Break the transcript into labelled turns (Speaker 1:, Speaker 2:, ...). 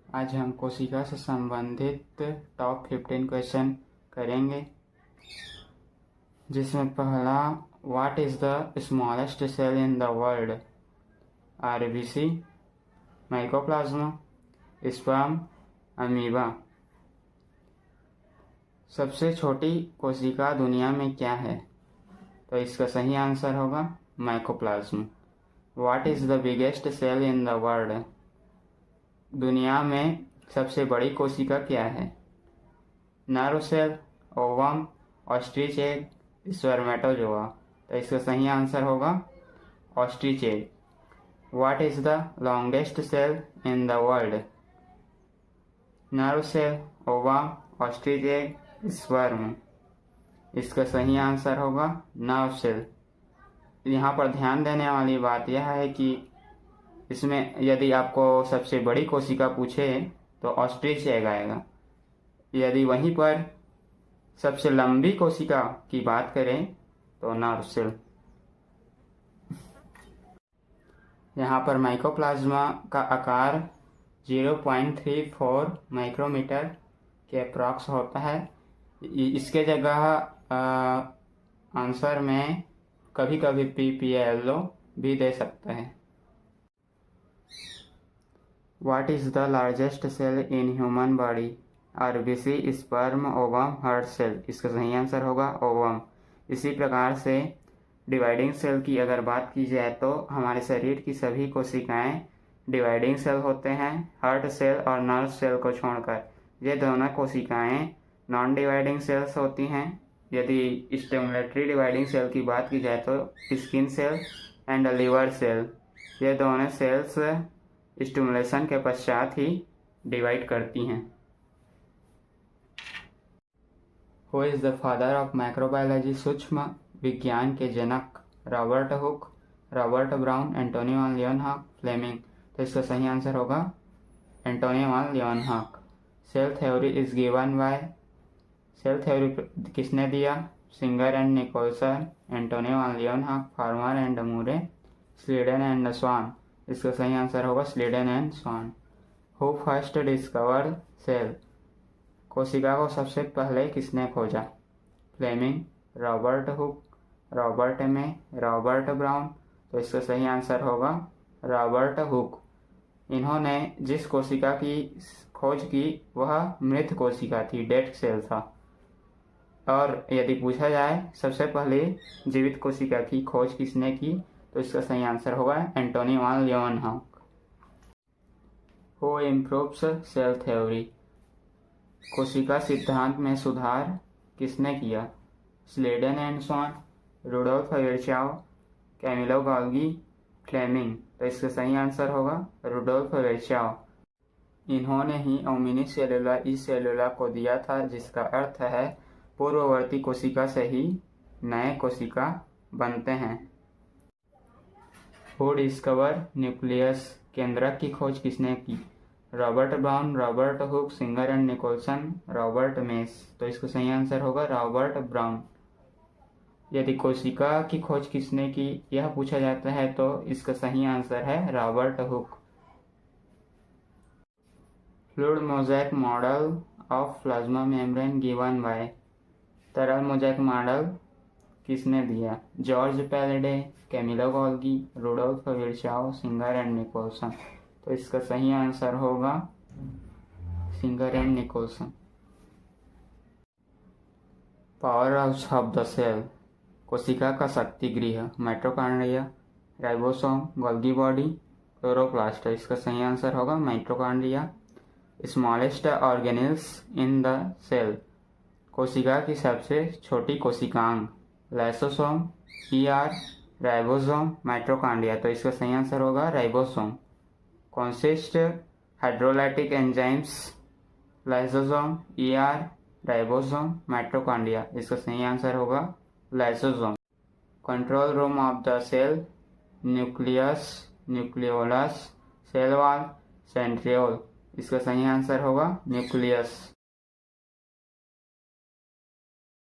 Speaker 1: आज हम कोशिका से संबंधित टॉप 15 क्वेश्चन करेंगे, जिसमें पहला, what is the smallest cell in the world? RBC, mycoplasma, sperm, amoeba. सबसे छोटी कोशिका दुनिया में क्या है? तो इसका सही आंसर होगा mycoplasma. What is the biggest cell in the world? दुनिया में सबसे बड़ी कोशिका क्या है? Nerve cell, ovum, ostrich egg, spermatozoa. तो इसका सही आंसर होगा ostrich egg. What is the longest cell in the world? Nerve cell, ovum, ostrich egg, sperm. इसका सही आंसर होगा नर्व सेल। यहाँ पर ध्यान देने वाली बात यह है कि इसमें यदि आपको सबसे बड़ी कोशिका पूछे तो ऑस्ट्रिच एग आएगा। यदि वहीं पर सबसे लंबी कोशिका की बात करें तो नर्व सेल। यहाँ पर माइकोप्लाज्मा का आकार 0.34 माइक्रोमीटर के अप्रॉक्स होता है। इसके जगह आंसर में कभी कभी PPLO भी दे सकता है। What is the largest cell in human body? RBC, sperm, ovum, heart cell. इसका सही आंसर होगा ओवम। इसी प्रकार से डिवाइडिंग सेल की अगर बात की जाए तो हमारे शरीर की सभी कोशिकाएं डिवाइडिंग सेल होते हैं, हार्ट सेल और नर्व सेल को छोड़कर। ये दोनों कोशिकाएं नॉन डिवाइडिंग सेल्स होती हैं। यदि स्टिमुलेटरी डिवाइडिंग सेल की बात की जाए तो skin cell and liver cell, ये दोनों सेल्स स्टिमुलेशन के पश्चात ही डिवाइड करती हैं। Who is the father of microbiology? सूक्ष्म विज्ञान के जनक? Robert Hooke, Robert Brown, Antonio van Leeuwenhoek, Fleming. तो इसका सही आंसर होगा Antonio van Leeuwenhoek. Cell theory is given by? Cell theory किसने दिया? Singer and Nicolson, Antonio van Leeuwenhoek, Farmer and Moore, Schleiden and Schwann. इसका सही answer होगा Schleiden and Schwann. Who first discover cell? कोशिका को सबसे पहले किसने खोजा? फ्लेमिंग, रॉबर्ट हुक, रॉबर्ट मे, रॉबर्ट ब्राउन। तो इसका सही आंसर होगा रॉबर्ट हुक। इन्होंने जिस कोशिका की खोज की वह मृत कोशिका थी, डेड सेल था। और यदि पूछा जाए सबसे पहले जीवित कोशिका की खोज किसने की, तो इसका सही आंसर होगा Antonio van Leeuwenhoek. Who improves cell theory? कोशिका सिद्धांत में सुधार किसने किया? Schleiden and Schwann, Rudolf Virchow, Camillo Golgi, Fleming. तो इसका सही आंसर होगा रुडोल्फ विर्चाओ। इन्होंने ही ओमिनी सेलुला ई सेलुला को दिया था, जिसका अर्थ है पूर्ववर्ती कोशिका से ही नए कोशिका बनते हैं। Who discover nucleus? केंद्रक की खोज किसने की? Robert Brown, Robert Hooke, Singer and Nicolson, Robert मेस। तो इसका सही आंसर होगा रॉबर्ट ब्राउन। यदि कोशिका की खोज किसने की यह पूछा जाता है तो इसका सही आंसर है Robert Hooke. Fluid mosaic model of plasma membrane given by? तरल मोज़ेक मॉडल किसने दिया? George Palade, Camillo Golgi, Rudolf Virchow, Singer and Nicolson. तो इसका सही आंसर होगा Singer and Nicolson. Power house of the cell? कोशिका का शक्ति गृह? Mitochondria, ribosome, Golgi body, chloroplast. इसका सही आंसर होगा mitochondria. Smallest organelles in the cell? कोशिका की सबसे छोटी कोशिकांग? Lysosome, ER, ribosome, mitochondria. तो इसका सही आंसर होगा ribosome. Consist hydrolytic enzymes? Lysosome, ER, ribosome, mitochondria. इसका सही आंसर होगा lysosome. Control room of the cell? Nucleus, nucleolus, cell wall, centriole. इसका सही आंसर होगा न्यूक्लियस।